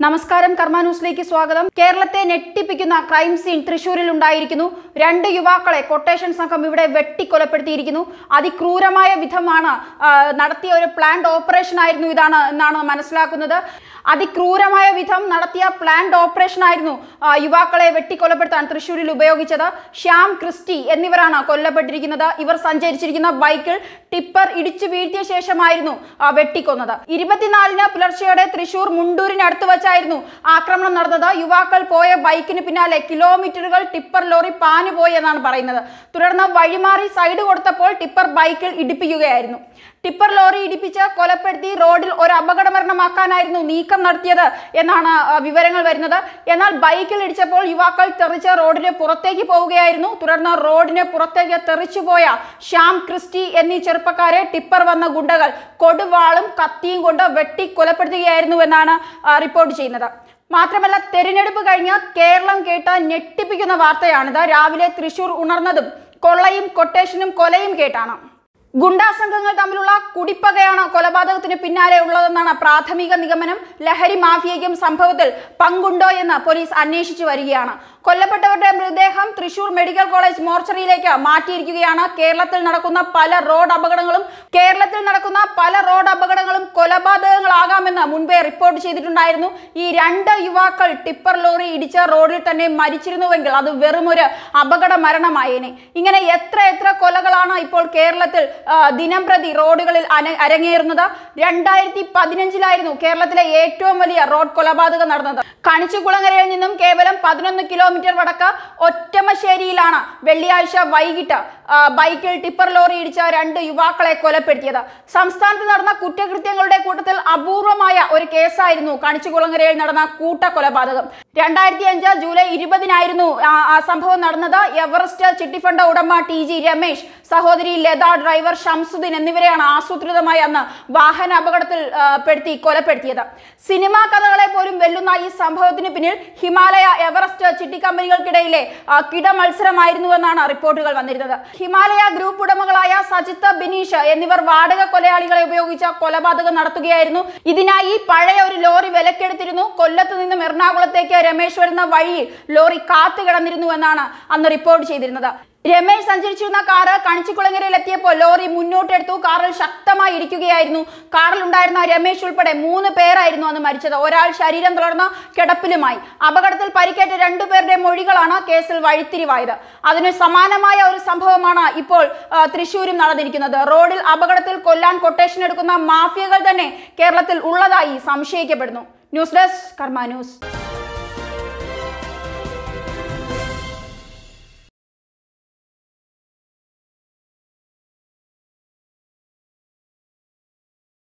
നമസ്കാരം കർമ്മ ന്യൂസിലേക്ക് സ്വാഗതം. കേരളത്തെ ഞെട്ടിപ്പിക്കുന്ന ക്രൈം സീൻ തൃശൂരിൽ ഉണ്ടായിരിക്കുന്നു. 2 യുവാക്കളെ കൊട്ടേഷൻ സംഘം ഇവിടെ വെട്ടിക്കൊലപ്പെടുത്തിയിരിക്കുന്നു. അതിക്രൂരമായ വിധമാണ് നടത്തിയ ഒരു പ്ലാൻഡ് ഓപ്പറേഷൻ ആയിരുന്നു എന്നാണ് മനസ്സിലാക്കുന്നത്. അതിക്രൂരമായ വിധം നടത്തിയ പ്ലാൻഡ് ഓപ്പറേഷൻ ആയിരുന്നു യുവാക്കളെ വെട്ടിക്കൊലപ്പെടുത്താൻ തൃശൂരിൽ ഉപയോഗിച്ചത്. ശ്യാം, ക്രിസ്റ്റി എന്നിവരാണ് കൊല്ലപ്പെട്ടിരിക്കുന്നത്. ഇവർ സഞ്ചരിച്ചിരിക്കുന്ന ബൈക്കിൽ ടിപ്പർ ഇടിച്ചു വീഴ്ത്തിയ ശേഷമായിരുന്നു വെട്ടിക്കൊന്നത്. 24-ന് പുലർച്ചെയോടെ തൃശൂർ മുണ്ടൂരിനടുത്ത് വച്ചായിരുന്നു ആക്രമണം നടന്നത്. യുവാക്കൾ പോയ ബൈക്കിന് പിന്നാലെ കിലോമീറ്ററുകൾ ടിപ്പർ ലോറി പാഞ്ഞുപോയി എന്നാണ് പറയുന്നത്. തുടർന്ന് വഴിമാറി സൈഡ് കൊടുത്തപ്പോൾ ടിപ്പർ ബൈക്കിൽ ഇടിപ്പിക്കുകയായിരുന്നു. ടിപ്പർ ലോറി ഇടിപ്പിച്ച് കൊലപ്പെടുത്തി റോഡിൽ ഒരു അപകട മരണമാക്കാനായിരുന്നു നീക്കം നടത്തിയത് എന്നാണ് വിവരങ്ങൾ വരുന്നത്. എന്നാൽ ബൈക്കിൽ ഇടിച്ചപ്പോൾ യുവാക്കൾ തെറിച്ച് റോഡിന് പുറത്തേക്ക് പോവുകയായിരുന്നു. തുടർന്ന് റോഡിന് പുറത്തേക്ക് തെറിച്ചുപോയ ശ്യാം, ക്രിസ്റ്റി എന്നീ ചെറുപ്പക്കാരെ ടിപ്പർ വന്ന ഗുണ്ടകൾ കൊടുവാളും കത്തിയും കൊണ്ട് വെട്ടി കൊലപ്പെടുത്തുകയായിരുന്നു എന്നാണ് റിപ്പോർട്ട് ചെയ്യുന്നത്. മാത്രമല്ല, തെരഞ്ഞെടുപ്പ് കഴിഞ്ഞ് കേരളം കേട്ട ഞെട്ടിപ്പിക്കുന്ന വാർത്തയാണിത്. രാവിലെ തൃശൂർ ഉണർന്നതും കൊള്ളയും കൊട്ടേഷനും കൊലയും കേട്ടാണ്. ഗുണ്ടാ സംഘങ്ങൾ തമ്മിലുള്ള കുടിപ്പകയാണ് കൊലപാതകത്തിന് പിന്നാലെ ഉള്ളതെന്നാണ് പ്രാഥമിക നിഗമനം. ലഹരി മാഫിയയ്ക്കും സംഭവത്തിൽ പങ്കുണ്ടോ എന്ന് പോലീസ് അന്വേഷിച്ചു വരികയാണ്. കൊല്ലപ്പെട്ടവരുടെ മൃതദേഹം തൃശൂർ മെഡിക്കൽ കോളേജ് മോർച്ചറിയിലേക്ക് മാറ്റിയിരിക്കുകയാണ്. കേരളത്തിൽ നടക്കുന്ന പല റോഡ് അപകടങ്ങളും കൊലപാതകങ്ങളാകാമെന്ന് മുൻപേ റിപ്പോർട്ട് ചെയ്തിട്ടുണ്ടായിരുന്നു. ഈ 2 യുവാക്കൾ ടിപ്പർ ലോറി ഇടിച്ച റോഡിൽ തന്നെ മരിച്ചിരുന്നുവെങ്കിൽ അത് വെറുമൊരു അപകട മരണമായേനെ. ഇങ്ങനെ എത്ര കൊലകളാണ് ഇപ്പോൾ കേരളത്തിൽ ദിനം പ്രതി റോഡുകളിൽ അരങ്ങേറുന്നത്. 2015-ലായിരുന്നു കേരളത്തിലെ ഏറ്റവും വലിയ റോഡ് കൊലപാതകം നടന്നത്. കണിച്ചുകുളങ്ങരയിൽ നിന്നും കേവലം 11 കിലോമീറ്റർ വടക്ക് ഒറ്റമശ്ശേരിയിലാണ് വെള്ളിയാഴ്ച വൈകിട്ട് ബൈക്കിൽ ടിപ്പർ ലോറി ഇടിച്ച 2 യുവാക്കളെ കൊലപ്പെടുത്തിയത്. സംസ്ഥാനത്ത് നടന്ന കുറ്റകൃത്യങ്ങളുടെ കൂട്ടത്തിൽ അപൂർവമായ ഒരു കേസായിരുന്നു കണിച്ചുകുളങ്ങരയിൽ നടന്ന കൂട്ടക്കൊലപാതകം. 2005 ജൂലൈ 20-നായിരുന്നു ആ സംഭവം നടന്നത്. എവറസ്റ്റ് ചിട്ടിഫണ്ട് ഉടമ TG രമേശ്, സഹോദരി ലത, ഡ്രൈവർ ഷംസുദ്ദീൻ എന്നിവരെയാണ് ആസൂത്രിതമായി അന്ന് വാഹന അപകടത്തിൽ പെടുത്തി കൊലപ്പെടുത്തിയത്. സിനിമാ കഥകളെ പോലും വെല്ലുന്ന ഈ സംഭവത്തിന് പിന്നിൽ ഹിമാലയ, എവറസ്റ്റ് ചിട്ടി കമ്പനികൾക്കിടയിലെ കിടമത്സരമായിരുന്നുവെന്നാണ് റിപ്പോർട്ടുകൾ വന്നിരുന്നത്. ഹിമാലയ ഗ്രൂപ്പ് ഉടമകളായ സജിത്ത്, ബിനീഷ് എന്നിവർ വാടക കൊലയാളികളെ ഉപയോഗിച്ച കൊലപാതകം നടത്തുകയായിരുന്നു. ഇതിനായി പഴയ ഒരു ലോറി വിലക്കെടുത്തിരുന്നു. കൊല്ലത്ത് നിന്നും എറണാകുളത്തേക്ക് രമേശ് വരുന്ന വഴിയിൽ ലോറി കാത്തുകിടന്നിരുന്നു എന്നാണ് അന്ന് റിപ്പോർട്ട് ചെയ്തിരുന്നത്. രമേശ് സഞ്ചരിച്ചിരുന്ന കാറ് കണിച്ചുകുളങ്ങരയിൽ എത്തിയപ്പോൾ ലോറി മുന്നോട്ടെടുത്തു. കാറിൽ ശക്തമായി ഇടിക്കുകയായിരുന്നു. കാറിലുണ്ടായിരുന്ന രമേശ് ഉൾപ്പെടെ 3 പേരായിരുന്നു അന്ന് മരിച്ചത്. ഒരാൾ ശരീരം തളർന്ന കിടപ്പിലുമായി. അപകടത്തിൽ പരിക്കേറ്റ 2 പേരുടെ മൊഴികളാണ് കേസിൽ വഴിത്തിരിവായത്. അതിന് സമാനമായ ഒരു സംഭവമാണ് ഇപ്പോൾ തൃശൂരും നടന്നിരിക്കുന്നത്. റോഡിൽ അപകടത്തിൽ കൊല്ലാൻ കൊട്ടേഷൻ എടുക്കുന്ന മാഫിയകൾ തന്നെ കേരളത്തിൽ ഉള്ളതായി സംശയിക്കപ്പെടുന്നു. ന്യൂസ് ഡെസ്ക് കർമ്മ ന്യൂസ്.